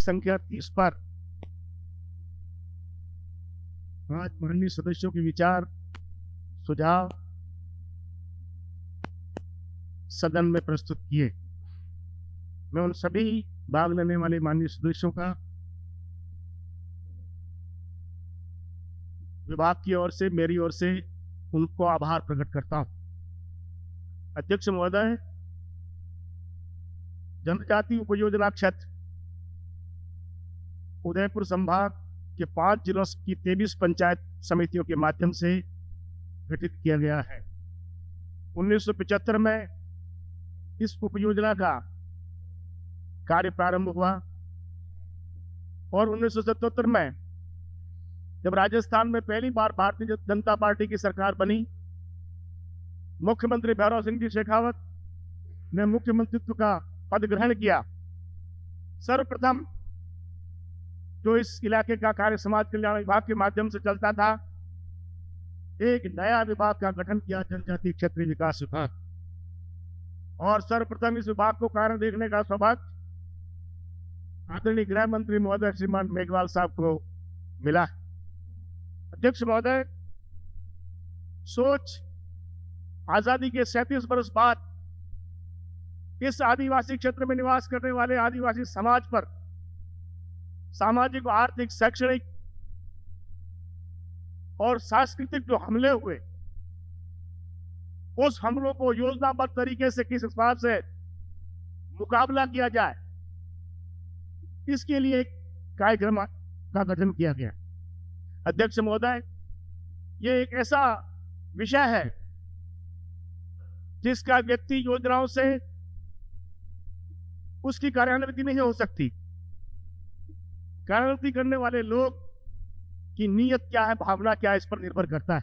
संख्या 30 पर आज माननीय सदस्यों के विचार सुझाव सदन में प्रस्तुत किए। मैं उन सभी भाग लेने वाले माननीय सदस्यों का विभाग की ओर से, मेरी ओर से उनको आभार प्रकट करता हूं। अध्यक्ष महोदय, जनजाति उपयोजना क्षेत्र उदयपुर संभाग के 5 जिलों की 23 पंचायत समितियों के माध्यम से गठित किया गया है। 1975 में इस उपयोजना का कार्य प्रारंभ हुआ और 1977 में जब राजस्थान में पहली बार भारतीय जनता पार्टी की सरकार बनी, मुख्यमंत्री भैरव सिंह जी शेखावत ने मुख्यमंत्रित्व का पद ग्रहण किया। सर्वप्रथम जो इस इलाके का कार्य समाज कल्याण विभाग के माध्यम से चलता था, एक नया विभाग का गठन किया, जनजातीय क्षेत्रीय विकास विभाग। और सर्वप्रथम इस विभाग को कार्य देखने का सौभाग्य आदरणीय गृह मंत्री महोदय श्रीमान मेघवाल साहब को मिला। अध्यक्ष महोदय, सोच आजादी के 37 वर्ष बाद इस आदिवासी क्षेत्र में निवास करने वाले आदिवासी समाज पर सामाजिक, आर्थिक, शैक्षणिक और सांस्कृतिक जो हमले हुए, उस हमलों को योजनाबद्ध तरीके से किस हिसाब से मुकाबला किया जाए, इसके लिए एक कार्यक्रम का गठन किया गया। अध्यक्ष महोदय, ये एक ऐसा विषय है जिसका व्यक्ति योजनाओं से उसकी कार्यान्वित नहीं हो सकती। कार्यान्वित करने वाले लोग की नीयत क्या है, भावना क्या है, इस पर निर्भर करता है।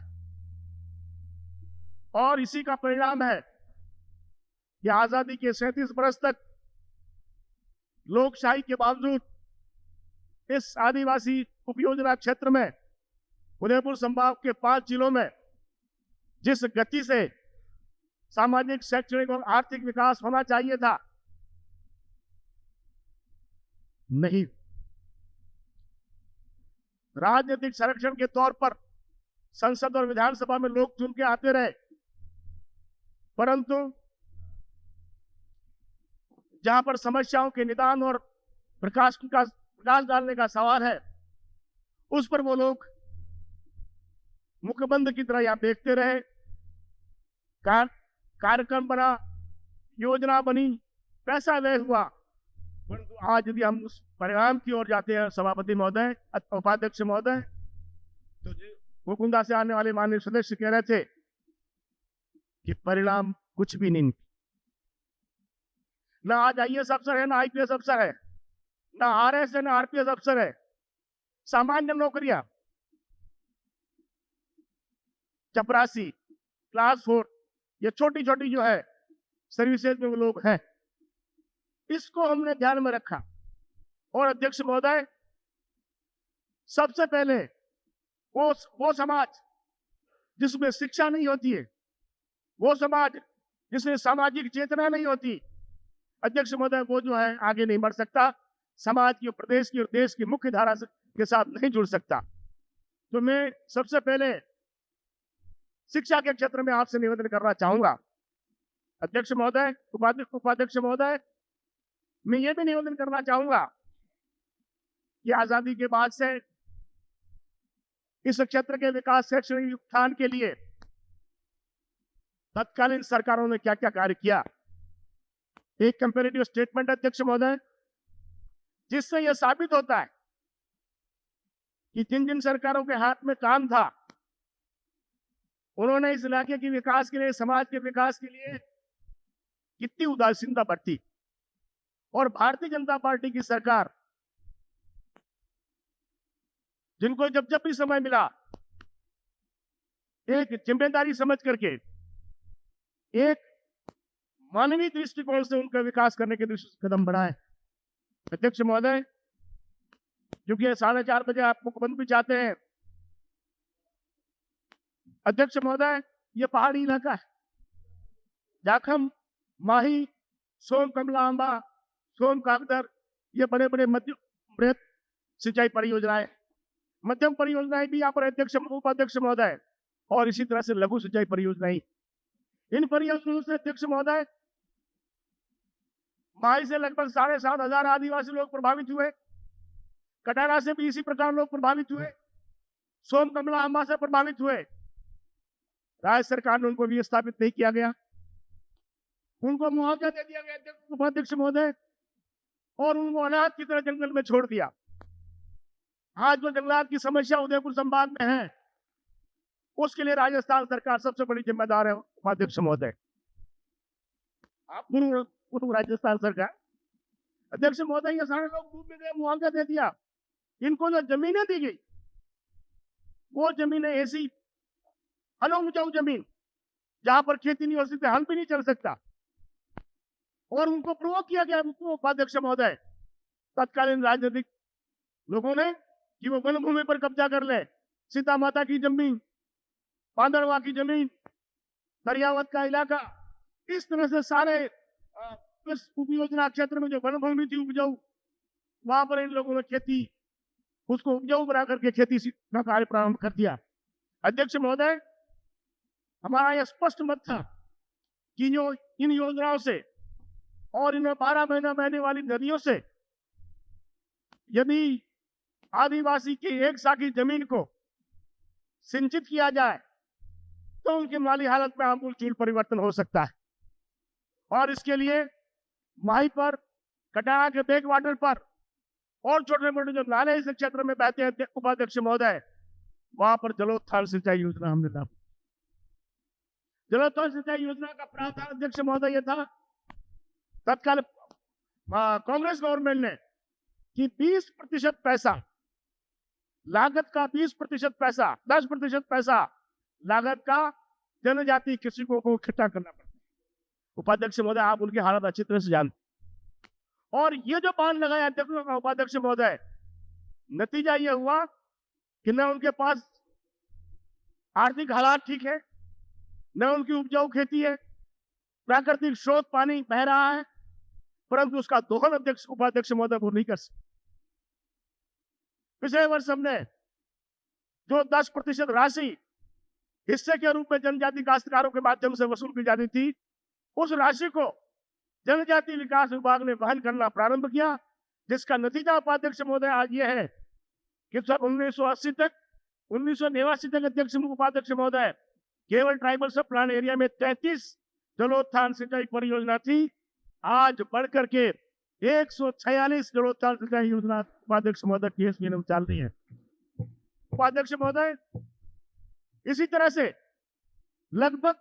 और इसी का परिणाम है कि आजादी के 37 वर्ष तक लोकशाही के बावजूद इस आदिवासी उपयोजना क्षेत्र में उदयपुर संभाग के 5 जिलों में जिस गति से सामाजिक, शैक्षणिक और आर्थिक विकास होना चाहिए था, नहीं। राजनीतिक संरक्षण के तौर पर संसद और विधानसभा में लोग चुन के आते रहे, परंतु जहां पर समस्याओं के निदान और प्रकाश डालने का सवाल है, उस पर वो लोग मुखबंद की तरह यहां देखते रहे। कार्यक्रम बना, योजना बनी, पैसा व्यय हुआ, परंतु आज यदि हम उस परिणाम की ओर जाते हैं, सभापति महोदय, उपाध्यक्ष महोदय, तो गोकुंदा से आने वाले माननीय सदस्य कह रहे थे कि परिणाम कुछ भी नहीं। ना आज IAS अफसर है, ना IPS अफसर है, ना RS है, ना RPS अफसर है। सामान्य नौकरियां, चपरासी, क्लास 4, ये छोटी छोटी जो है सर्विसेज में वो लोग हैं, इसको हमने ध्यान में रखा। और अध्यक्ष महोदय, सबसे पहले वो समाज जिसमें शिक्षा नहीं होती है, वो समाज जिसमें सामाजिक चेतना नहीं होती, अध्यक्ष महोदय, वो जो है आगे नहीं बढ़ सकता, समाज की, प्रदेश की और देश की मुख्य धारा के साथ नहीं जुड़ सकता। तो मैं सबसे पहले शिक्षा के क्षेत्र में आपसे निवेदन करना चाहूंगा। अध्यक्ष महोदय, उपाध्यक्ष महोदय, मैं ये भी निवेदन करना चाहूंगा कि आजादी के बाद से इस क्षेत्र के विकास, शैक्षणिक उत्थान के लिए तत्कालीन सरकारों ने क्या क्या कार्य किया। एक कंपैरेटिव स्टेटमेंट अध्यक्ष महोदय, जिससे यह साबित होता है कि जिन जिन सरकारों के हाथ में काम था, उन्होंने इस इलाके के विकास के लिए, समाज के विकास के लिए कितनी उदासीनता बरती। और भारतीय जनता पार्टी की सरकार, जिनको जब जब भी समय मिला, एक जिम्मेदारी समझ करके, एक मानवीय दृष्टिकोण से उनका विकास करने के दृष्टि कदम बढ़ाए। अध्यक्ष महोदय, क्योंकि 4:30 बजे आप मुख्यमंत्री भी चाहते हैं, अध्यक्ष महोदय, ये पहाड़ी इलाका है। जाखम, माही, सोम कमला, अंबा, सोम कागदर, ये बड़े बड़े बृहत सिंचाई परियोजनाएं, मध्यम परियोजनाएं भी यहाँ पर अध्यक्ष उपाध्यक्ष महोदय, और इसी तरह से लघु सिंचाई परियोजनाएं। इन परियोजनाओं से अध्यक्ष महोदय माई से लगभग 7,500 आदिवासी लोग प्रभावित हुए, कटारा से भी इसी प्रकार लोग प्रभावित हुए, सोम कमला अम्बा से प्रभावित हुए। राज्य सरकार ने उनको विस्थापित नहीं किया गया, उनको मुआवजा दे दिया गया अध्यक्ष उपाध्यक्ष महोदय, और उनको अनाथ की तरह जंगल में छोड़ दिया। आज जो जंगलात की समस्या उदयपुर संभाग में है, उसके लिए राजस्थान सरकार सबसे बड़ी जिम्मेदार है उपाध्यक्ष महोदय। आप पूर्व राजस्थान सरकार अध्यक्ष महोदय, ये सारे लोग डूब में गए, मुआवजा दे दिया। इनको जो जमीनें दी गई, वो जमीनें ऐसी उपजाऊ जमीन जहां पर खेती नहीं हो सकती, हल भी नहीं चल सकता, और उनको प्रोवोक किया गया उपाध्यक्ष महोदय तत्कालीन राजनीतिक लोगों ने कि वो वन भूमि पर कब्जा कर ले। सीता माता की जमीन, पांदरवा की जमीन, दरियावत का इलाका, इस तरह से सारे इस उपयोजना क्षेत्र में जो वन भूमि थी उपजाऊ, वहां पर इन लोगों ने खेती उसको उपजाऊ बना करके खेती का कार्य प्रारंभ कर दिया। अध्यक्ष महोदय, हमारा यह स्पष्ट मत था कि जो इन योजनाओं से और इन 12 महीना बहने वाली नदियों से यदि आदिवासी की एक साखी जमीन को सिंचित किया जाए तो उनकी माली हालत में आमूलचूल परिवर्तन हो सकता है। और इसके लिए माही पर, कटारा के बैक वाटर पर और छोटे मोटे जो नाले इस क्षेत्र में बहते हैं उपाध्यक्ष महोदय, वहां पर जलोत्थान सिंचाई योजना हमने लागू। जलोत्थान सिंचाई योजना का प्रावधान अध्यक्ष महोदय ये था तत्काल कांग्रेस गवर्नमेंट ने कि 20% पैसा लागत का 20% पैसा 10% पैसा लागत का जनजाति कृषकों को इकट्ठा करना पड़ता है। उपाध्यक्ष महोदय, आप उनकी हालत अच्छी तरह से जानते, और ये जो बांध लगाया अध्यक्ष उपाध्यक्ष महोदय, नतीजा ये हुआ कि न उनके पास आर्थिक हालात ठीक है, न उनकी उपजाऊ खेती है, प्राकृतिक स्रोत पानी बह रहा है, परंतु उसका दोहन अध्यक्ष उपाध्यक्ष महोदय वो नहीं कर सकते। पिछले वर्ष हमने जो 10% राशि हिस्से के रूप में जनजाति काश्तकारों के माध्यम से वसूल की जाती थी, उस राशि को जनजाति विकास विभाग ने वहन करना प्रारंभ किया, जिसका नतीजा उपाध्यक्ष महोदय आज ये है कि सन 1980 तक 1989 तक अध्यक्ष उपाध्यक्ष महोदय केवल ट्राइबल सब प्लान एरिया में 33 जलोत्थान सिंचाई परियोजना थी। आज बढ़कर के 146 जलोत्थान सिंचाई योजना उपाध्यक्ष महोदय TSP में चल रही है। उपाध्यक्ष महोदय, इसी तरह से लगभग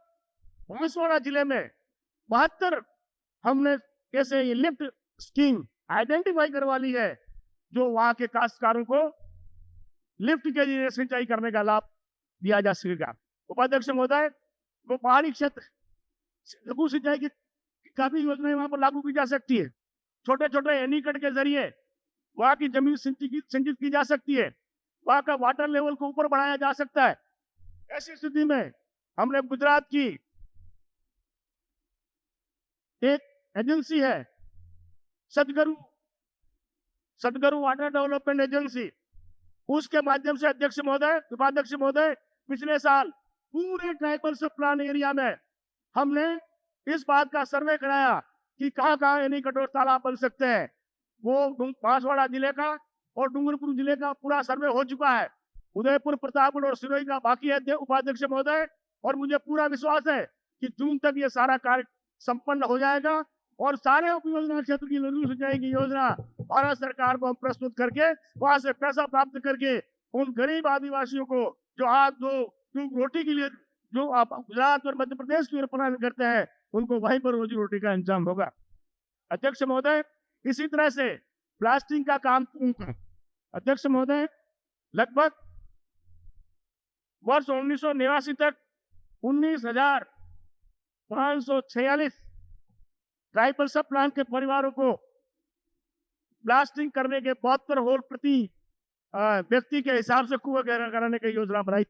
बांसवाड़ा जिले में 72 हमने कैसे ये लिफ्ट स्कीम आइडेंटिफाई करवा ली है, जो वहां के काश्तकारों को लिफ्ट के जरिए सिंचाई करने का लाभ दिया जा सकेगा। उपाध्यक्ष महोदय, वो पहाड़ी क्षेत्र लघु सिंचाई की काफी योजनाएं वहां पर लागू की जा सकती है। छोटे छोटे एनीकट के जरिए वहां की जमीन सिंचित की जा सकती है, वहां का वाटर लेवल को ऊपर बढ़ाया जा सकता है। ऐसी स्थिति में हमने गुजरात की एक एजेंसी है सदगुरु वाटर डेवलपमेंट एजेंसी, उसके माध्यम से अध्यक्ष महोदय उपाध्यक्ष महोदय पिछले साल पूरे ट्राइबल सब प्लान एरिया में हमने इस बात का सर्वे कराया कि कहाँ कहाँ एनीकट और तालाब बन सकते हैं। वो बांसवाड़ा जिले का और डूंगरपुर जिले का पूरा सर्वे हो चुका है। उदयपुर, प्रतापगढ़ और सिरोही का बाकी है उपाध्यक्ष महोदय, और मुझे पूरा विश्वास है कि जून तक ये सारा कार्य संपन्न हो जाएगा और सारे उपयोजना क्षेत्र की लघु सिंचाई की योजना भारत सरकार को हम प्रस्तुत करके वहां से पैसा प्राप्त करके उन गरीब आदिवासियों को जो आज दो रोटी के लिए जो आप गुजरात और मध्य प्रदेश की ओर पलायन करते हैं, उनको वहीं पर रोजी रोटी का इंतजाम होगा। अध्यक्ष महोदय, इसी तरह से प्लास्टिक का काम अध्यक्ष महोदय, लगभग वर्ष 1989 तक 19,546 ट्राइबल सब प्लान के परिवारों को ब्लास्टिंग करने के 72 होल प्रति व्यक्ति के हिसाब से कुआं गहरा कराने की योजना बनाई।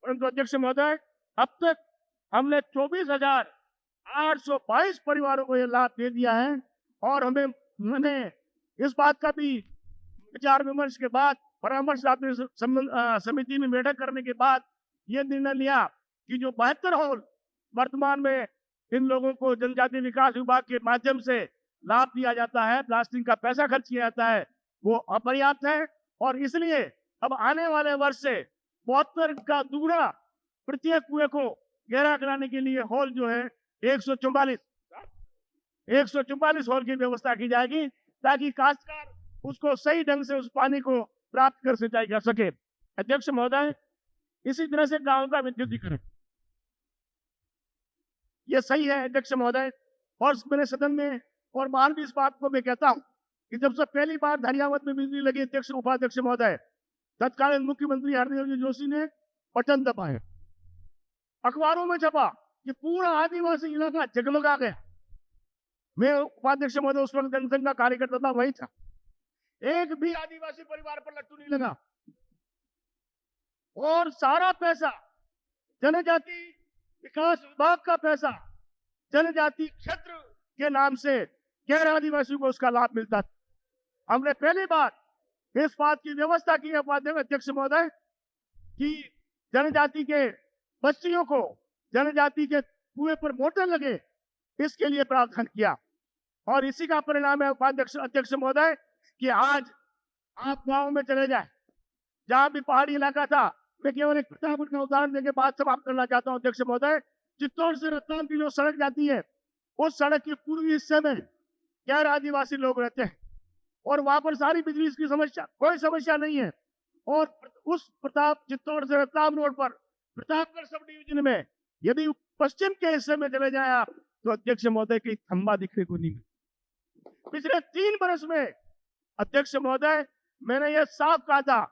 परंतु अध्यक्ष महोदय, अब तक हमने 24,822 परिवारों को यह लाभ दे दिया है, और मैंने इस बात का भी विचार विमर्श के बाद, परामर्श समिति में बैठक करने के बाद यह निर्णय लिया कि जो 72 हॉल वर्तमान में इन लोगों को जनजातीय विकास विभाग के माध्यम से लाभ दिया जाता है, प्लास्टिक का पैसा खर्च किया जाता है, वो अपर्याप्त है। और इसलिए अब आने वाले वर्ष से 72 का दुगना प्रत्येक कुएं को गहरा कराने के लिए हॉल जो है 144 हॉल की व्यवस्था की जाएगी, ताकि काश्तकार उसको सही ढंग से उस पानी को प्राप्त कर सिंचाई कर सके। अध्यक्ष महोदय, इसी तरह से गांव का विद्युतीकरण ये सही है अध्यक्ष महोदय। और मेरे सदन में और बाहर भी इस बात को मैं कहता हूं कि जब से पहली बार धरियावत में बिजली लगी, अध्यक्ष उपाध्यक्ष महोदय, तत्कालीन मुख्यमंत्री हरदेव जोशी ने बटन दबाए, अखबारों में छपा कि पूरा आदिवासी इलाका जगमगा गया। मैं उपाध्यक्ष महोदय उस वक्त जनसंघ का कार्यकर्ता था, वही था। एक भी आदिवासी परिवार पर लट्टू नहीं लगा और सारा पैसा जनजाति विकास विभाग का पैसा जनजाति क्षेत्र के नाम से गैर आदिवासियों को उसका लाभ मिलता था। हमने पहली बार इस बात की व्यवस्था की है अध्यक्ष महोदय कि जनजाति के बस्तियों को जनजाति के कुएं पर मोटर लगे, इसके लिए प्रावधान किया। और इसी का परिणाम है अध्यक्ष महोदय कि आज आप गांव में चले जाए, जहां भी पहाड़ी इलाका था, मैं केवल एक फटाफट का उदाहरण देके बात समाप्त करना चाहता हूं अध्यक्ष महोदय। चित्तौड़ से रतलाम की जो सड़क जाती है, उस सड़क के पूर्वी हिस्से में गैर आदिवासी लोग रहते हैं और वहां पर सारी बिजली की समस्या, कोई समस्या नहीं है। और उस चित्तौड़ से रतलाम रोड पर प्रतापगढ़ सब डिवीजन में यदि पश्चिम के हिस्से में चले जाए आप, तो अध्यक्ष महोदय की खंबा दिखने को नहीं मिला। पिछले 3 वर्ष में अध्यक्ष महोदय मैंने यह साफ कहा था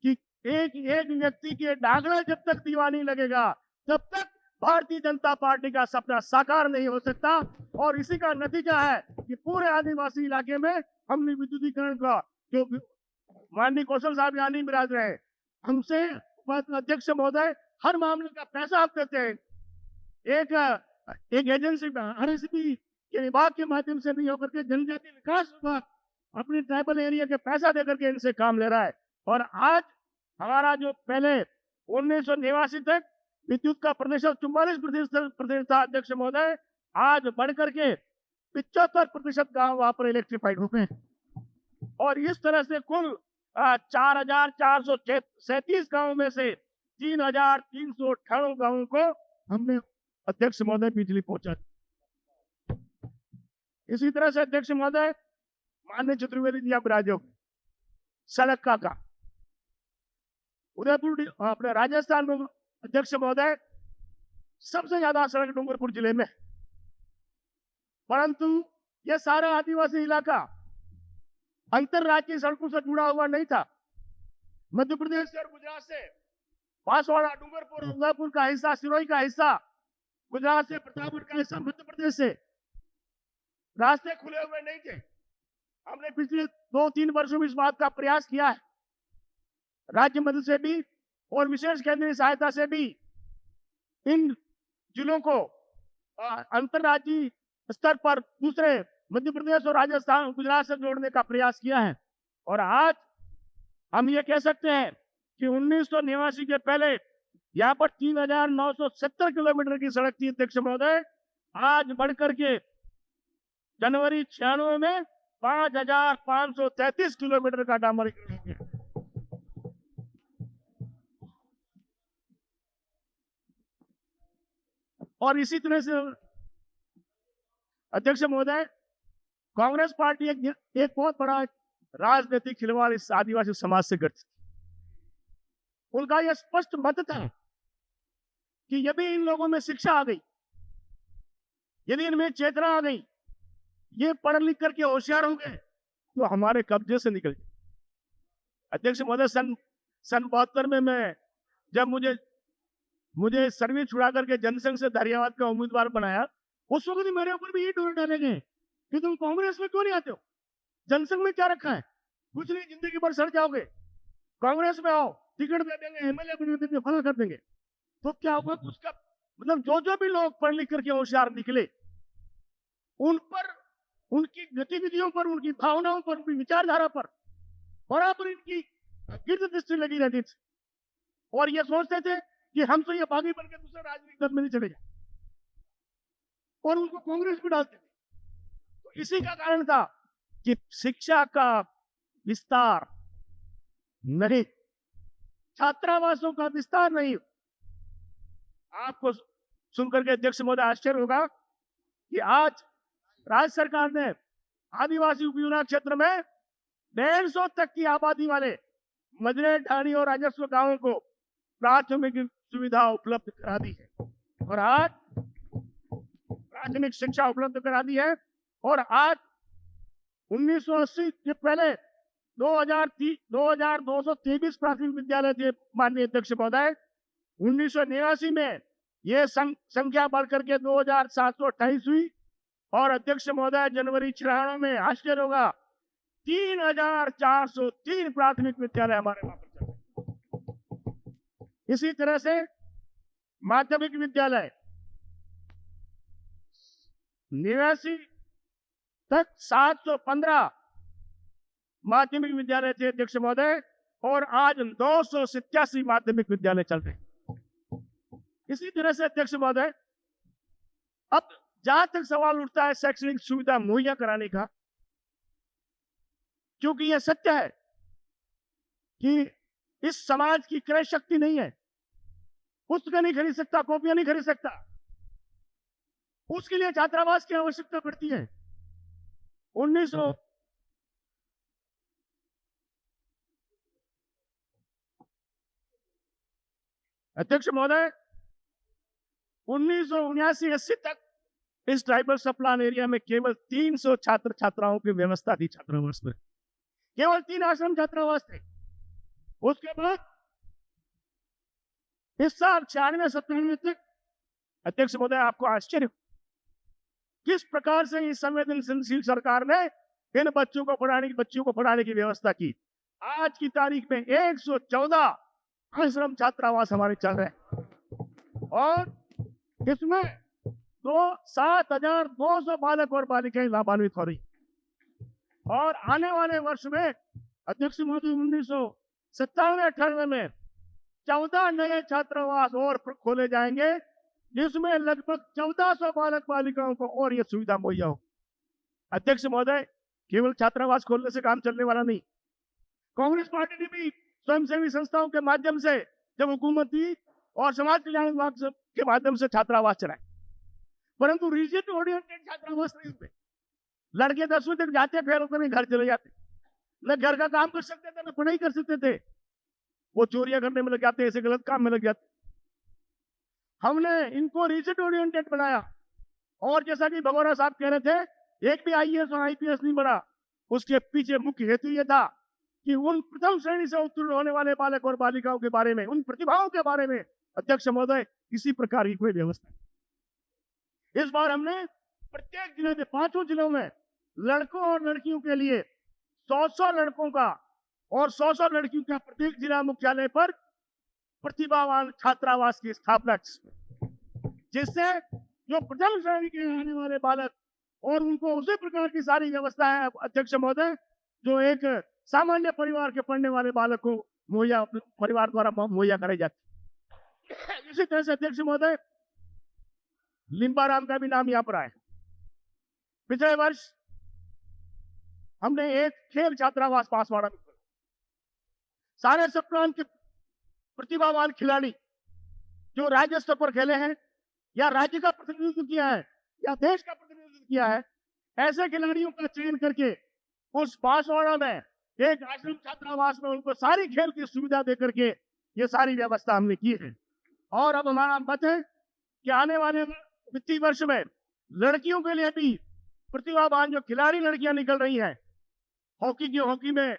कि एक व्यक्ति के डागड़ा जब तक दीवा नहीं लगेगा, तब तक भारतीय जनता पार्टी का सपना साकार नहीं हो सकता। और इसी का नतीजा है कि पूरे आदिवासी इलाके में हमने विद्युतीकरण का, जो माननीय कौशल साहब यहाँ नहीं विराज रहे, हमसे अध्यक्ष महोदय हर मामले का पैसा आप देते हैं। एक एजेंसी RSB के विभाग के माध्यम से नहीं होकर के जनजातीय विकास विभाग अपने ट्राइबल एरिया के पैसा देकर के इनसे काम ले रहा है। और आज हमारा जो पहले 1989 तक विद्युत का प्रतिशत 44% था अध्यक्ष महोदय, आज बढ़कर के 75% गांव वहां पर इलेक्ट्रीफाइड हो गए। और इस तरह से कुल 4437 गांव में से 3398 गांवों को हमने अध्यक्ष महोदय बिजली पहुंचा। इसी तरह से अध्यक्ष महोदय माननीय चतुर्वेदी जी आप राज्यों सड़क का काम उदयपुर अपने राजस्थान में अध्यक्ष महोदय सबसे ज्यादा सड़क डूंगरपुर जिले में, परंतु यह सारा आदिवासी इलाका अंतरराज्यीय सड़कों से जुड़ा हुआ नहीं था। मध्य प्रदेश से और गुजरात से बांसवाड़ा, डूंगरपुर, उदयपुर का हिस्सा, सिरोही का हिस्सा, गुजरात से प्रतापगढ़ का हिस्सा, मध्य प्रदेश से रास्ते खुले हुए नहीं थे। हमने पिछले 2-3 वर्षों में इस बात का प्रयास किया है, राज्य मदद से भी और विशेष केंद्रीय सहायता से भी इन जिलों को अंतरराज्यीय स्तर पर दूसरे मध्य प्रदेश और राजस्थान, गुजरात से जोड़ने का प्रयास किया है। और आज हम ये कह सकते हैं कि 1989 के पहले यहाँ पर 3970 किलोमीटर की सड़क थी अध्यक्ष महोदय, आज बढ़कर के जनवरी 96 में 5533 किलोमीटर का डामरीकरण हो गया। और इसी तरह से अध्यक्ष महोदय कांग्रेस पार्टी एक बहुत बड़ा राजनीतिक खिलवाड़ इस आदिवासी समाज से करती। उनका यह स्पष्ट मत था कि यदि इन लोगों में शिक्षा आ गई, यदि इनमें चेतना आ गई, ये पढ़ लिख करके होशियार हो गए, तो हमारे कब्जे से निकल गए। अध्यक्ष महोदय सन 72 में मैं जब मुझे सर्विस छुड़ा करके जनसंघ से धरियावाद का उम्मीदवार बनाया, उस वक्त मेरे ऊपर भी ये डोर डाले गए कि तुम कांग्रेस में क्यों नहीं आते हो, जनसंघ में क्या रखा है, कुछ नहीं, जिंदगी भर सड़ जाओगे, कांग्रेस में आओ, टिकट दे देंगे, MLA बना देंगे, फला कर देंगे। तो क्या होगा, उसका मतलब जो भी लोग पढ़ लिख करके होशियार निकले, उन पर, उनकी गतिविधियों पर, उनकी भावनाओं पर, उनकी विचारधारा पर बराबर इनकी गिरद दृष्टि लगी रहती थी और ये सोचते थे कि हम तो ये बागी बनकर दूसरे राजनीतिक दल में नहीं चले जाए और उनको कांग्रेस में डालते थे। तो इसी का कारण था कि शिक्षा का विस्तार नहीं, छात्रावासों का विस्तार नहीं। आपको सुनकर के अध्यक्ष महोदय आश्चर्य होगा कि आज राज्य सरकार ने आदिवासी उपविभाग क्षेत्र में 150 तक की आबादी वाले मजरे ढाणी और राजस्व गांवों को प्राथमिक सुविधा उपलब्ध करा दी है और आज प्राथमिक शिक्षा उपलब्ध करा दी है। और आज 1980 के पहले 2223 प्राथमिक विद्यालय थे माननीय अध्यक्ष महोदय। 1989 में ये संख्या बढ़कर के 2728 हुई और अध्यक्ष महोदय जनवरी 96 में आश्चर्य होगा 3403 प्राथमिक विद्यालय हमारे वहां पर चल रहे। इसी तरह से माध्यमिक विद्यालय 89 तक 715 माध्यमिक विद्यालय थे अध्यक्ष महोदय और आज 287 माध्यमिक विद्यालय चल रहे हैं। इसी तरह से अध्यक्ष महोदय अब जहां तक सवाल उठता है शैक्षणिक सुविधा मुहैया कराने का, क्योंकि यह सत्य है कि इस समाज की क्रय शक्ति नहीं है, पुस्तक नहीं खरीद सकता, कॉपियां नहीं खरीद सकता, उसके लिए छात्रावास की आवश्यकता पड़ती है। 1900 अध्यक्ष महोदय 1979-80 तक इस ट्राइबल सप्लान एरिया में केवल 300 छात्र छात्राओं की व्यवस्था थी। छात्रावास में केवल 3 आश्रम छात्रावास थे। उसके बाद इस साल 96-97 तक अध्यक्ष महोदय आपको आश्चर्य किस प्रकार से इस संवेदनशील सरकार ने इन बच्चों को पढ़ाने की व्यवस्था की। आज की तारीख में 114 आश्रम छात्रावास हमारे चल रहे हैं और इसमें 7200 बालक और बालिकाएं लाभान्वित हो रही और आने वाले वर्ष में अध्यक्ष महोदय 1997-98 में 14 नए छात्रावास और खोले जाएंगे जिसमें लगभग 1400 बालक बालिकाओं को और ये सुविधा मुहैया हो। अध्यक्ष महोदय केवल छात्रावास खोलने से काम चलने वाला नहीं। कांग्रेस पार्टी ने भी स्वयंसेवी संस्थाओं के माध्यम से जब हुकूमत थी और समाज कल्याण विभाग के माध्यम से छात्रावास चलाए, परंतु रीजन ओरिएंटेड छात्रावास नहीं हुए। लड़के 10वीं तक जाते फिर होकर घर चले जाते, न घर का काम कर सकते थे न पढ़ाई कर सकते थे, वो चोरियां करने में लग जाते, ऐसे गलत काम में लग जाते। हमने इनको रीजन ओरिएंटेड बनाया और जैसा कि भगोरा साहब कह रहे थे एक भी आईएएस और आईपीएस नहीं बना। उसके पीछे मुख्य हेतु यह था कि उन प्रथम श्रेणी से उत्तीर्ण होने वाले बालक और बालिकाओं के बारे में, उन प्रतिभाओं के बारे में अध्यक्ष महोदय किसी प्रकार की कोई व्यवस्था। इस बार हमने प्रत्येक जिले में 5 जिलों में लड़कों और लड़कियों के लिए 100 लड़कों का और 100 लड़कियों का प्रत्येक जिला मुख्यालय पर प्रतिभावान छात्रावास की स्थापना, जिससे जो प्रथम श्रेणी के आने वाले बालक और उनको उसी प्रकार की सारी व्यवस्था है अध्यक्ष महोदय जो एक सामान्य परिवार के पढ़ने वाले बालक को मुहैया परिवार द्वारा मुहैया कराई जाती। इसी तरह से अध्यक्ष महोदय लिम्बाराम का भी नाम यहाँ पर आया। पिछले वर्ष हमने एक खेल छात्रावास बांसवाड़ा में खोला। सारे सप्ताह के प्रतिभावान खिलाड़ी जो राज्य स्तर पर खेले हैं या राज्य का प्रतिनिधित्व किया है या देश का प्रतिनिधित्व किया है, ऐसे खिलाड़ियों का चयन करके उस बांसवाड़ा में एक आश्रम छात्रावास में उनको सारी खेल की सुविधा देकर के ये सारी व्यवस्था हमने की है। और अब हमारा मत है कि आने वाले वित्तीय वर्ष में लड़कियों के लिए भी प्रतिभावान जो खिलाड़ी लड़कियां निकल रही हैं, हॉकी में,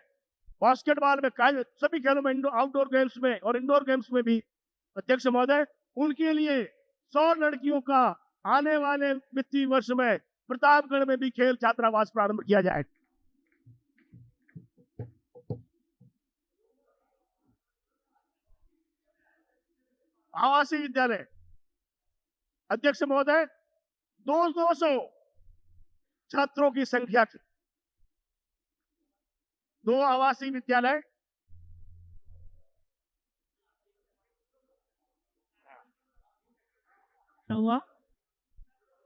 बास्केटबॉल में, सभी खेलों में, आउटडोर गेम्स में और इंडोर गेम्स में भी अध्यक्ष महोदय उनके लिए 100 लड़कियों का आने वाले वित्तीय वर्ष में प्रतापगढ़ में भी खेल छात्रावास प्रारंभ किया जाएगा। आवासीय विद्यालय अध्यक्ष महोदय 200 छात्रों की संख्या थी। 2 आवासीय विद्यालय, हुआ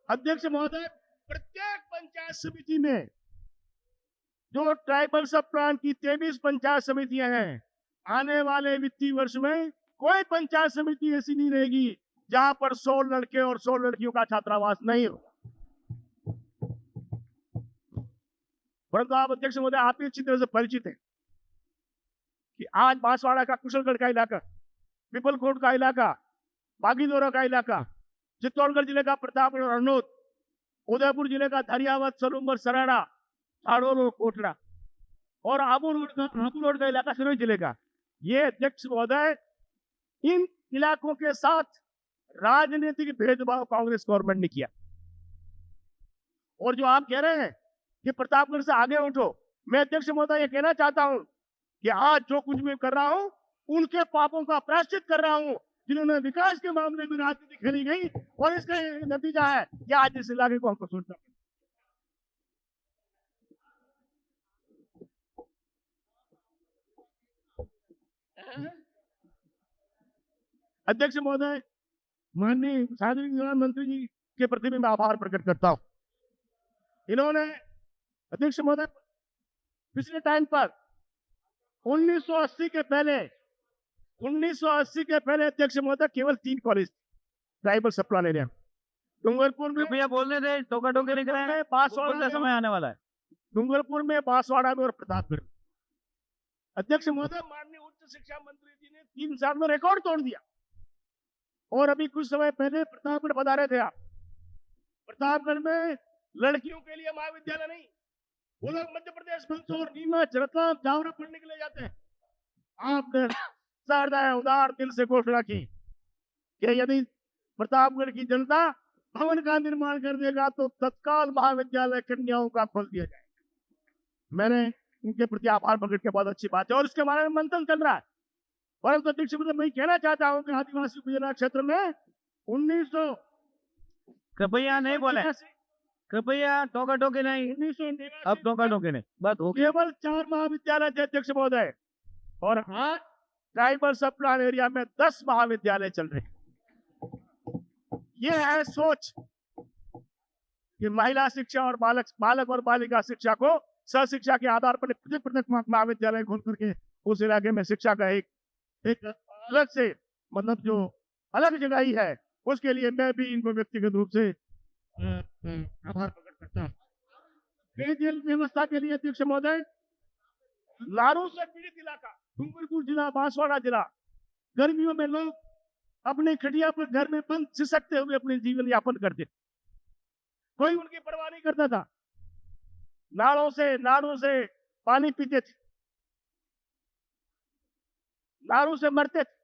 अध्यक्ष महोदय, प्रत्येक पंचायत समिति में जो ट्राइबल सब प्लान की 23 पंचायत समितियां हैं, आने वाले वित्तीय वर्ष में कोई पंचायत समिति ऐसी नहीं रहेगी जहां पर 100 लड़के और 100 लड़कियों का छात्रावास नहीं हो। परंतु आप अध्यक्ष महोदय, आप भी अच्छी तरह से परिचित हैं कि आज बांसवाड़ा का कुशलगढ़ का इलाका, पिपलकोट का इलाका, बागीदोरा का इलाका, चित्तौड़गढ़ जिले का प्रतापगढ़ और हरनौत, उदयपुर जिले का धरियावत, सलूमर, सराड़ा, हाड़ोल और कोटड़ा, और आबू रोड का इलाका सिरोही जिले का, ये अध्यक्ष महोदय, इन इलाकों के साथ राजनीतिक भेदभाव कांग्रेस गवर्नमेंट ने किया। और जो आप कह रहे हैं कि प्रतापगढ़ से आगे उठो, मैं अध्यक्ष महोदय ये कहना चाहता हूं कि आज जो कुछ मैं कर रहा हूं, उनके पापों का प्रायश्चित कर रहा हूं जिन्होंने विकास के मामले में राजनीति खेली गई, और इसका नतीजा है कि आज इस इलाके को हमको सोचना पड़ा। अध्यक्ष महोदय, माननीय सार्वजनिक निर्माण मंत्री जी के प्रति मैं आभार प्रकट करता हूं। इन्होंने अध्यक्ष महोदय पिछले टाइम पर 1980 के पहले अध्यक्ष महोदय केवल 3 कॉलेज ट्राइबल सब प्लान एरिया, डूंगरपुर में, भैया बोलने दे, टोका टोके निकल रहे हैं, बांसवाड़ा का समय आने वाला है, डूंगरपुर में, बांसवाड़ा में और प्रतापगढ़। अध्यक्ष महोदय, माननीय उच्च शिक्षा मंत्री जी ने 3 साल में रिकॉर्ड तोड़ दिया। और अभी कुछ समय पहले प्रतापगढ़ पधारे थे आप। प्रतापगढ़ में लड़कियों के लिए महाविद्यालय नहीं, वो लोग मध्य प्रदेश, मंदसौर, नीमच, रतलाम, जावरा पढ़ने के लिए जाते हैं। आपने सहृदय उदार दिल से घोषणा की कि यदि प्रतापगढ़ की जनता भवन का निर्माण कर देगा तो तत्काल महाविद्यालय कन्याओं का खोल दिया जाएगा। मैंने इनके प्रति आभार प्रकट के बाद अच्छी बात है, और इसके बारे में मंथन चल रहा है। परंतु अध्यक्ष महोदय, मैं कहना चाहता हूं कि आदिवासी उपजिला क्षेत्र में 1900 कृपया नहीं बोले, कृपया टोका टोके नहीं, 1989 अब टोका टोके नहीं, बात हो गई। केवल 4 महाविद्यालय थे अध्यक्ष महोदय, और आज ट्राइबल सब प्लान एरिया में 10 महाविद्यालय चल रहे हैं। यह है सोच कि महिला शिक्षा और बालक और बालिका शिक्षा को सहशिक्षा के आधार पर पृथक महाविद्यालय खोल करके उस इलाके में शिक्षा का एक अलग से, मतलब जो अलग जगह ही है, उसके लिए मैं भी इनको व्यक्तिगत रूप से आभार प्रकट करता हूँ। पेयजल व्यवस्था के लिए अध्यक्ष महोदय, लारू से पीड़ित इलाका, डूंगरपुर जिला, बांसवाड़ा जिला, गर्मियों में लोग अपने खटिया पर घर में बंद सिसकते हुए अपने जीवन यापन करते, कोई उनकी परवाह नहीं करता था। नाड़ों से पानी पीते थे, नारू से मरते थे।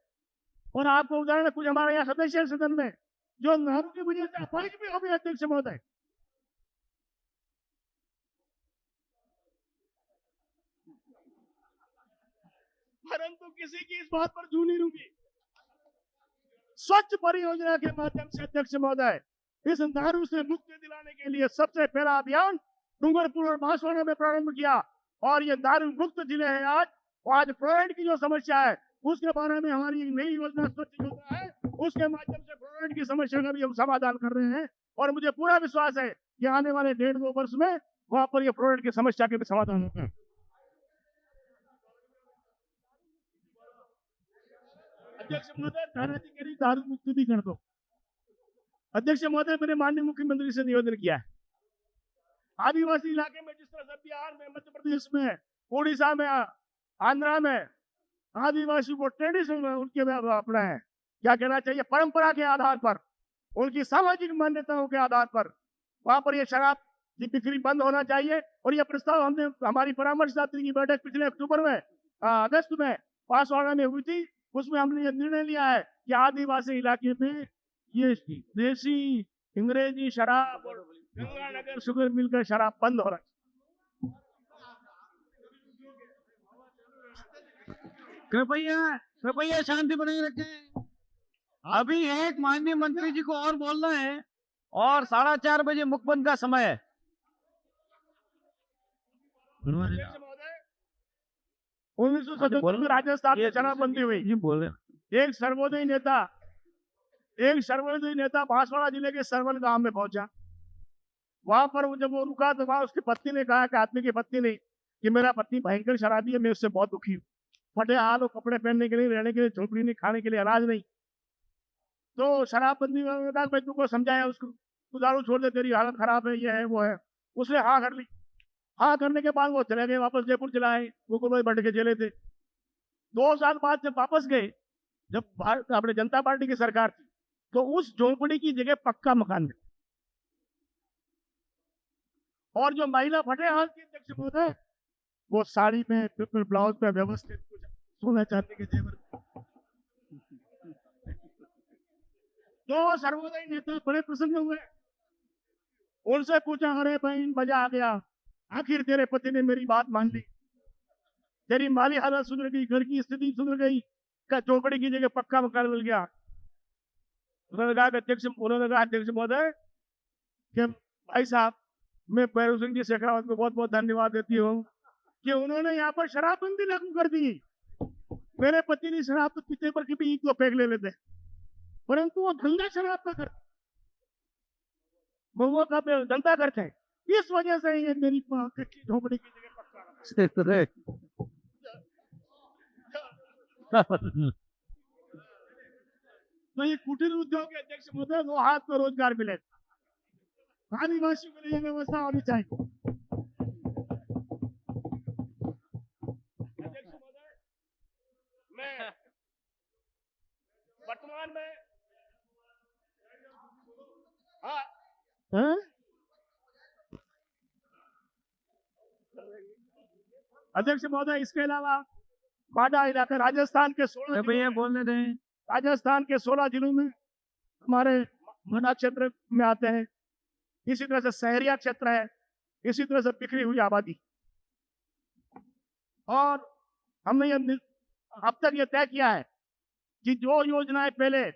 और आपको उदाहरण, कुछ हमारे यहाँ सदस्य हैं सदन में जो नारू की वजह से अपाहिज भी हो गए अध्यक्ष महोदय। परंतु किसी की इस बात पर जू नहीं रुकी। स्वच्छ परियोजना के माध्यम से अध्यक्ष महोदय, इस नारू से मुक्ति दिलाने के लिए सबसे पहला अभियान डूंगरपुर और बांसवाड़ा में प्रारंभ किया, और ये दारू मुक्त जिले हैं आज। आज फ्लोराइड की जो समस्या है उसके बारे में हमारी एक नई योजना स्वच्छ योजना है, उसके माध्यम से फ्लोराइड की समस्या का भी हम समाधान कर रहे हैं। और मुझे पूरा विश्वास है कि आने वाले 1.5-2 वर्ष में वहां पर ये फ्लोराइड की समस्या के भी समाधान होगा। अध्यक्ष महोदय, तानाजी करी दारू मुक्ति भी कर दो। अध्यक्ष महोदय, मैंने माननीय मुख्यमंत्री से निवेदन किया है, आदिवासी इलाके में जिस तरह से बिहार में, मध्य प्रदेश में, उड़ीसा में, आंध्रा में आदिवासी को ट्रेडिशन उनके अपना है, क्या कहना चाहिए, परंपरा के आधार पर, उनकी सामाजिक मान्यताओं के आधार पर वहां पर यह शराब की बिक्री बंद होना चाहिए। और यह प्रस्ताव हमने हमारी परामर्शदात्री की बैठक पिछले अगस्त में बांसवाड़ा में हुई थी, उसमें हमने यह निर्णय लिया है कि आदिवासी इलाके में ये देसी अंग्रेजी शराब और गंगानगर शुगर मिल का शराब बंद हो रहा है। कृपया शांति बनाए रखें। अभी एक माननीय मंत्री जी को और बोलना है, और 4:30 बजे मुखबंद का समय है। 1977 में राजस्थान में शराबबंदी हुई। जी बोले एक सर्वोदयी नेता बांसवाड़ा जिले के सरवल गांव में पहुंचा। वहां पर जब वो रुका तो वहां उसकी पत्नी ने कहा कि आदमी की पत्नी ने कि मेरा पति भयंकर शराबी है, मैं उससे बहुत दुखी हूँ। फटे हाल और कपड़े पहनने के लिए, रहने के लिए झोपड़ी नहीं, खाने के लिए अनाज नहीं। तो शराबबंदी में कहा मैं तुमको समझाया उसको, तू दारू छोड़ दे, तेरी हालत खराब है, ये है वो है। उसने हाँ कर ली। हाँ करने के बाद वो चले गए वापस, जयपुर चला आए, गोकुल भट्ट के जेले थे। 2 साल बाद जब वापस गए, जब अपने जनता पार्टी की सरकार थी, तो उस झोपड़ी की जगह पक्का मकान मिला। और जो महिला फटे हाथ की अध्यक्ष महोदय, वो साड़ी में, ट्रिपल ब्लाउज में व्यवस्थित, कुछ सोना चांदी के जेवर। तो सर्वोदयी नेता बड़े प्रसन्न हुए। उनसे पूछा, अरे बहन मजा आ गया, आखिर तेरे पति ने मेरी बात मान ली, तेरी माली हालत सुधर गई, घर की स्थिति सुधर गई, का झोपड़ी की जगह पक्का मकान मिल गया। उन्होंने कहा अध्यक्ष महोदय कि भाई साहब, मैं भैरव सिंह जी शेखावत को बहुत बहुत धन्यवाद देती हूँ कि उन्होंने यहाँ पर शराबबंदी लागू कर दी। मेरे पति ने शराब तो पीते पर कभी एक दो पैक ले लेते, परंतु वो धंधा शराब का करते, महुआ का धंधा करते हैं। इस वजह से ये मेरी झोपड़ी की जगह पक्का। तो ये कुटीर उद्योग के अध्यक्ष महोदय, 2 हाथ में रोजगार मिले, आदिवासी के लिए व्यवस्था होनी चाहिए। अध्यक्ष महोदय, मैं वर्तमान में अध्यक्ष महोदय, इसके अलावा बाडा इलाका राजस्थान के 16 भैया बोलने दें। राजस्थान के 16 जिलों में हमारे मना क्षेत्र में आते हैं। इसी तरह से शहरिया क्षेत्र है, इसी तरह से बिखरी हुई आबादी। और हमने अब तक ये तय किया है कि जो योजनाएं पहले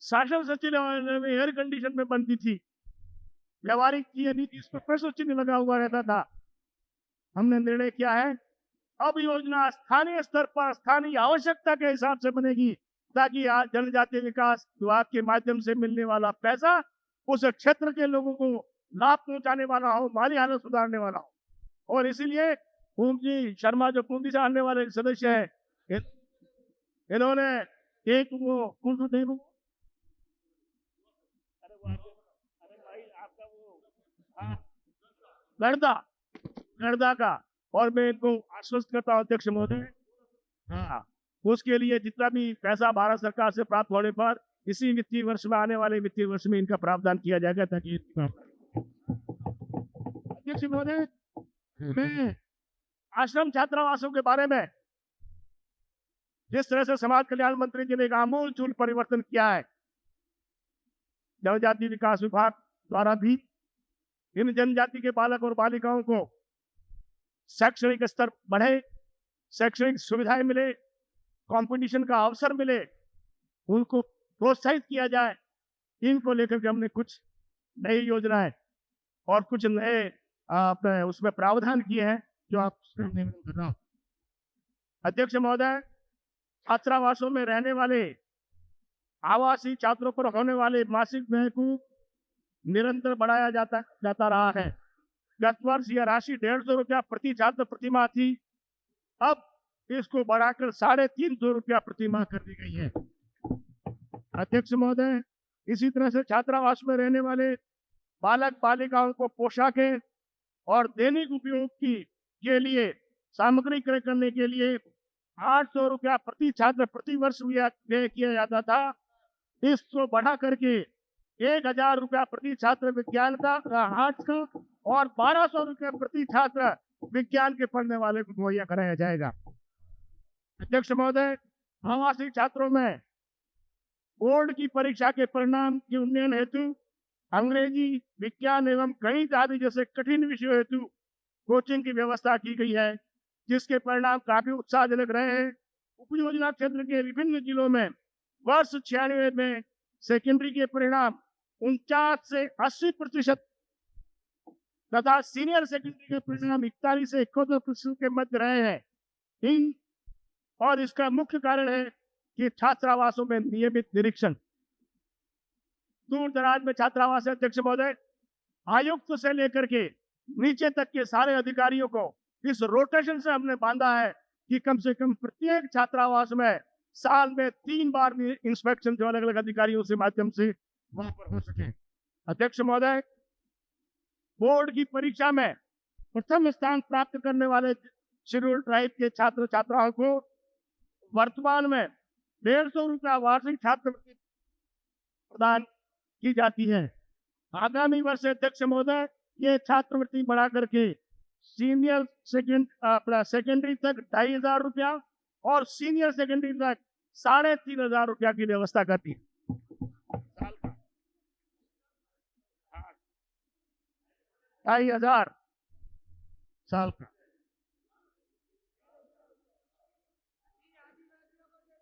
शासन सचिवालय में एयर कंडीशन में बनती थी, व्यवहारिक की नीति, इस पर प्रश्न चिन्ह लगा हुआ रहता था, हमने निर्णय किया है अब योजना स्थानीय स्तर पर स्थानीय आवश्यकता के हिसाब से बनेगी, ताकि जनजातीय विकास विभाग के माध्यम से मिलने वाला पैसा उस क्षेत्र के लोगों को लाभ पहुंचाने वाला हो, माली हालत सुधारने वाला हो। और इसीलिए पूंजी शर्मा जो पूंजी से आने वाले सदस्य है, इन्होंने एक वो कौन सा थे वो, गर्दा का, और मैं इनको आश्वस्त करता हूँ अध्यक्ष महोदय, हाँ, उसके लिए जितना भी पैसा भारत सरकार से प्राप्त होने पर इसी वित्तीय वर्ष में, आने वाले वित्तीय वर्ष में इनका प्रावधान किया जाएगा, ताकि अध्यक्ष महोदय, मैं आश्रम छात्रावासों के बारे में जिस तरह से समाज कल्याण मंत्री जी ने एक आमूल परिवर्तन किया है, जनजाति विकास विभाग द्वारा भी इन जनजाति के बालक और बालिकाओं को शैक्षणिक स्तर बढ़े, शैक्षणिक सुविधाएं मिले, कंपटीशन का अवसर मिले, उनको प्रोत्साहित किया जाए। इनको लेकर के हमने कुछ नई योजनाएं और कुछ नए उसमें प्रावधान किए हैं, जो आप निवेदन कर रहा हूं। अध्यक्ष महोदय, छात्रावासों में रहने वाले आवासीय छात्रों पर होने वाले मासिक व्यय को निरंतर बढ़ाया जाता रहा है। गत वर्ष यह राशि 150 रुपया प्रति छात्र प्रति माह थी, अब इसको बढ़ाकर 350 रुपया प्रति माह कर दी गई है। अध्यक्ष महोदय, इसी तरह से छात्रावास में रहने वाले बालक बालिकाओं को पोशाकें और दैनिक उपयोग के लिए सामग्री क्रय करने के लिए 800 रुपया प्रति छात्र प्रति वर्ष व्यय किया जाता था, इसको बढ़ा करके 1000 रुपया प्रति छात्र विज्ञान का, आर्ट्स का, और 1200 रुपया प्रति छात्र विज्ञान के पढ़ने वाले को मुहैया कराया जाएगा। अध्यक्ष महोदय, आवासीय छात्रों में बोर्ड की परीक्षा के परिणाम के उन्नयन हेतु अंग्रेजी, विज्ञान एवं गणित आदि जैसे कठिन विषयों हेतु कोचिंग की व्यवस्था की गई है, जिसके परिणाम काफी उत्साहजनक रहे हैं। उपयोजना क्षेत्र के विभिन्न जिलों में वर्ष 96 में सेकेंडरी के परिणाम 49 से 80% तथा सीनियर सेकेंडरी के परिणाम 41 से 71% के मध्य रहे हैं। इन और इसका मुख्य कारण है कि छात्रावासों में नियमित निरीक्षण। दूर दराज में छात्रावास है अध्यक्ष महोदय, आयुक्त से लेकर के नीचे तक के सारे अधिकारियों को इस रोटेशन से हमने बांधा है कि कम से कम प्रत्येक छात्रावास में साल में 3 बार इंस्पेक्शन जो अलग अलग अधिकारियों से माध्यम से वहां पर हो सके। अध्यक्ष महोदय, बोर्ड की परीक्षा में प्रथम स्थान प्राप्त करने वाले शेड्यूल ट्राइब के छात्र छात्राओं को वर्तमान में 150 रुपया वार्षिक छात्रवृत्ति प्रदान की जाती है। आगामी वर्ष अध्यक्ष महोदय ये छात्रवृत्ति बढ़ा करके सीनियर सेकेंडरी तक 2,500 रुपया और सीनियर सेकेंडरी तक 3,500 रुपया की व्यवस्था करती है। 2,500 साल का।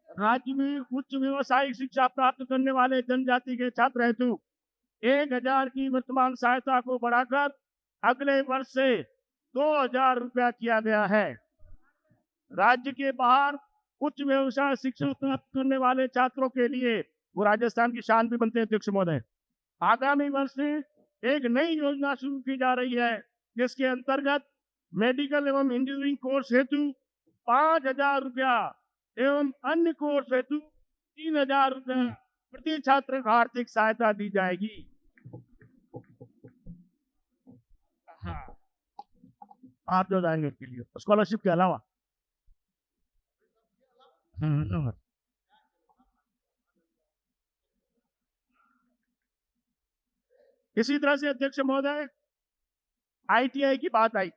राज्य में उच्च व्यवसायिक शिक्षा प्राप्त करने वाले जनजाति के छात्र हेतु 1,000 की वर्तमान सहायता को बढ़ाकर अगले वर्ष से 2,000 रुपया किया गया है। राज्य के बाहर उच्च व्यवसाय शिक्षा प्राप्त करने वाले छात्रों के लिए वो राजस्थान की शान भी बनते हैं अध्यक्ष महोदय। आगामी वर्ष से एक नई योजना शुरू की जा रही है जिसके अंतर्गत मेडिकल एवं इंजीनियरिंग कोर्स हेतु 5,000 रुपया एवं अन्य कोर्स हेतु 3,000 रुपया प्रति छात्र को आर्थिक सहायता दी जाएगी। हाँ, आप जो जाएंगे इसके लिए स्कॉलरशिप के अलावा। इसी तरह से अध्यक्ष महोदय ITI की बात आई।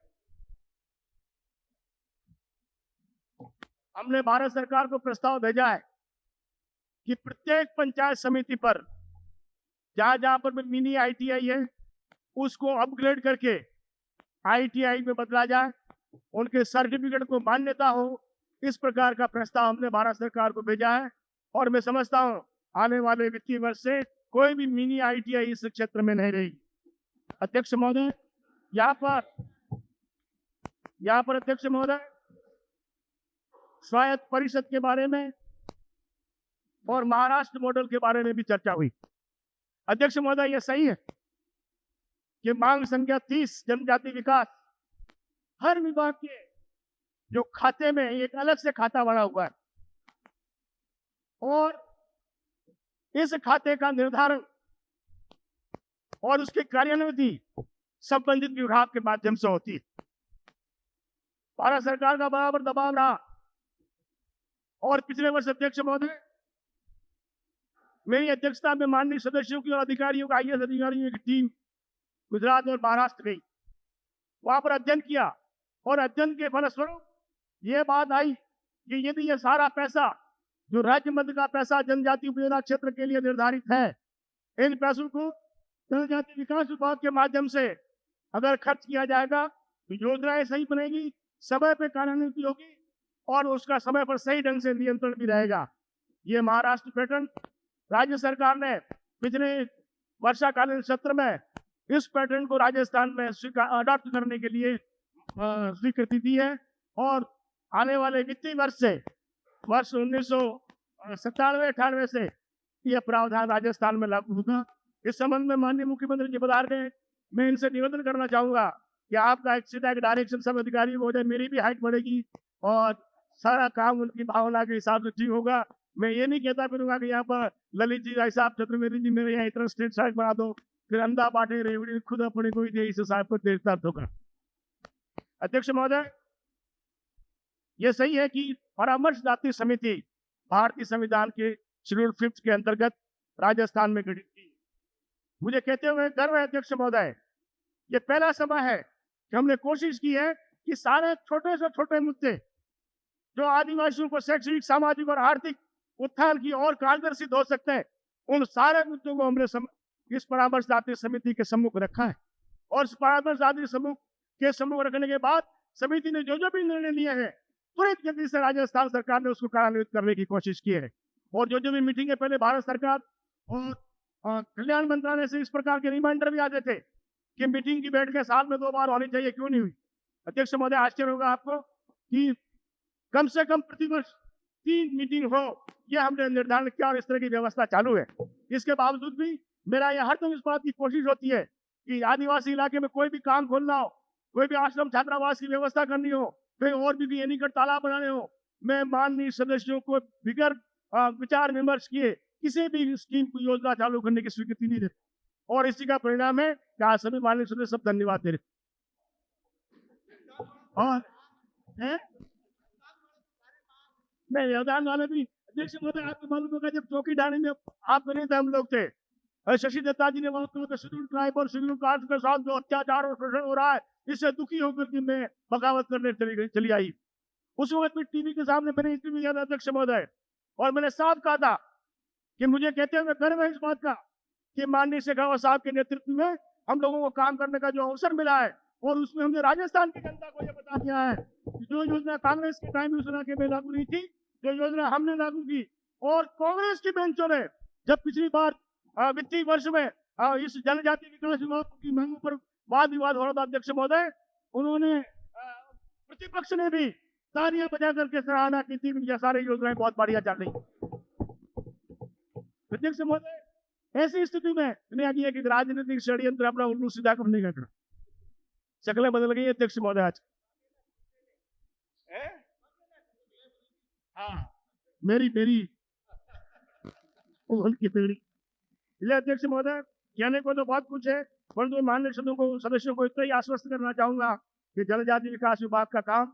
हमने भारत सरकार को प्रस्ताव भेजा है कि प्रत्येक पंचायत समिति पर जहां जहां पर मिनी ITI है उसको अपग्रेड करके ITI में बदला जाए, उनके सर्टिफिकेट को मान्यता हो। इस प्रकार का प्रस्ताव हमने भारत सरकार को भेजा है और मैं समझता हूं आने वाले वित्तीय वर्ष से कोई भी मिनी ITI इस क्षेत्र में नहीं रहेगी। अध्यक्ष महोदय, यहाँ पर अध्यक्ष महोदय स्वायत्त परिषद के बारे में और महाराष्ट्र मॉडल के बारे में भी चर्चा हुई। अध्यक्ष महोदय, यह सही है कि मांग संख्या 30 जनजाति विकास हर विभाग के जो खाते में एक अलग से खाता बना हुआ है और इस खाते का निर्धारण और उसकी कार्यान्वित संबंधित विभाग के माध्यम से होती है। भारत सरकार का बराबर दबाव रहा और पिछले वर्ष अध्यक्ष महोदय मेरी अध्यक्षता में माननीय सदस्यों की और अधिकारियों का IAS अधिकारियों की टीम गुजरात और महाराष्ट्र गई, वहां पर अध्ययन किया और अध्ययन के फलस्वरूप ये बात आई कि यदि ये सारा पैसा जो राज्य मध्य का पैसा जनजाति उपयोजना क्षेत्र के लिए निर्धारित है, इन पैसों को जनजाति विकास विभाग के माध्यम से अगर खर्च किया जाएगा तो योजनाएं सही बनेगी, समय पर कार्यान्वित होगी और उसका समय पर सही ढंग से नियंत्रण भी रहेगा। ये महाराष्ट्र पैटर्न राज्य सरकार ने पिछले वर्षाकालीन सत्र में इस पैटर्न को राजस्थान में अडॉप्ट करने के लिए स्वीकृति दी है और आने वाले वित्तीय वर्ष से वर्ष 1997-98 से यह प्रावधान राजस्थान में लागू होगा। इस संबंध में माननीय मुख्यमंत्री जी बता रहे हैं, मैं इनसे निवेदन करना चाहूंगा कि आपका एक सीधा डायरेक्शन सब अधिकारी हो जाए, मेरी भी हाइट बढ़ेगी और सारा काम उनकी भावना के हिसाब से ठीक होगा। मैं ये नहीं कहता फिरूंगा कि यहाँ पर ललित जी साहब चतुर्वेदी जी मेरे यहाँ इतना स्टेट साइड बना दो, फिर अंधा बांटे रेवड़ी खुद अपने कोई दे इस साहब को देता होगा। अध्यक्ष महोदय, ये सही है कि परामर्शदात्री समिति भारतीय संविधान के शेड्यूल 5 के अंतर्गत राजस्थान में गठित की। मुझे कहते हुए गर्व है अध्यक्ष महोदय, ये पहला समय है कि हमने कोशिश की है कि सारे छोटे से छोटे मुद्दे जो आदिवासियों को शैक्षणिक, सामाजिक और आर्थिक उत्थान की और कारगर सिद्ध हो सकते हैं, उन सारे मुद्दों को हमने इस परामर्शदात्री समिति के सम्मुख रखा है और इस परामर्शदात्री समूह के सम्मुख रखने के बाद समिति ने जो भी निर्णय लिए हैं त्वरित गति से राजस्थान सरकार ने उसको कार्यान्वित करने की कोशिश की है और जो भी मीटिंग है पहले भारत सरकार और कल्याण मंत्रालय से इस प्रकार के रिमाइंडर भी आते थे कि मीटिंग की बैठकें साल में 2 बार होनी चाहिए, क्यों नहीं हुई। अध्यक्ष महोदय, आश्चर्य होगा आपको कि कम से कम प्रतिवर्ष 3 मीटिंग हो, ये हमने निर्धारण किया और इस तरह की व्यवस्था चालू है। इसके बावजूद भी मेरा यह हर दम इस बात की कोशिश होती है कि आदिवासी इलाके में कोई भी काम खोलना हो, कोई भी आश्रम छात्रावास की व्यवस्था करनी हो, कोई और भी एनीकट तालाब बनाने हो, मैं माननीय सदस्यों को बिगर विचार विमर्श किए किसी भी स्कीम को योजना चालू करने की स्वीकृति नहीं देता और इसी का परिणाम है कि आज सभी माननीय सदस्य सब धन्यवाद दे रहे और है मैं योगदान वाले भी अध्यक्ष महोदय आपको मालूम होगा जब चौकी ढाणी में आप नहीं थे हम लोग थे शशि दत्ता जी ने वहां कहा शेड्यूल ट्राइब और शेड्यूल कास्ट के साथ जो अत्याचार और शोषण हो रहा है इससे दुखी होकर के मैं बगावत करने चली आई। उस वक्त में टीवी के सामने मैंने इंटरव्यू दिया था अध्यक्ष महोदय और मैंने साफ कहा था कि मुझे कहते हुए गर्व है इस बात का कि माननीय शेखावत साहब के नेतृत्व में हम लोगों को काम करने का जो अवसर मिला है और उसमें हमने राजस्थान की जनता को यह बता दिया है कि जो योजना कांग्रेस के टाइम उस इलाके में लागू नहीं थी, जो योजना हमने लागू की और कांग्रेस की बेंचों ने जब पिछली बार वित्तीय वर्ष में इस जनजातीय विकास विभाग की मांगों पर वाद विवाद हो रहा था अध्यक्ष महोदय, उन्होंने प्रतिपक्ष ने भी तालियां बजा करके सराहना की थी। ये सारी योजनाएं बहुत बढ़िया चल रही अध्यक्ष महोदय। ऐसी स्थिति में है कि राजनीतिक षड्यंत्र अपना उल्लू सीधा करने का शक्लें बदल गई अध्यक्ष महोदय आज। हाँ मेरी की पीढ़ी अध्यक्ष महोदय कहने को तो बहुत कुछ है परंतु माननीय सदस्यों को इतना ही आश्वस्त करना चाहूंगा कि जनजातीय विकास विभाग का काम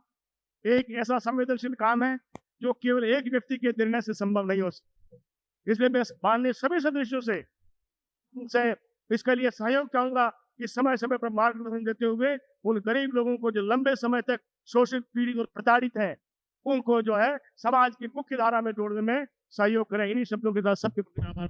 एक ऐसा संवेदनशील काम है जो केवल एक व्यक्ति के निर्णय से संभव नहीं हो सकता। इसलिए मैं माननीय सभी सदस्यों से इसके लिए सहयोग चाहूंगा कि समय समय पर मार्गदर्शन देते हुए उन गरीब लोगों को जो लंबे समय तक शोषित पीड़ित और प्रताड़ित है उनको जो है समाज की मुख्य धारा में जोड़ने में सहयोग करें। इन्हीं शब्दों के साथ सबके प्रति आभार।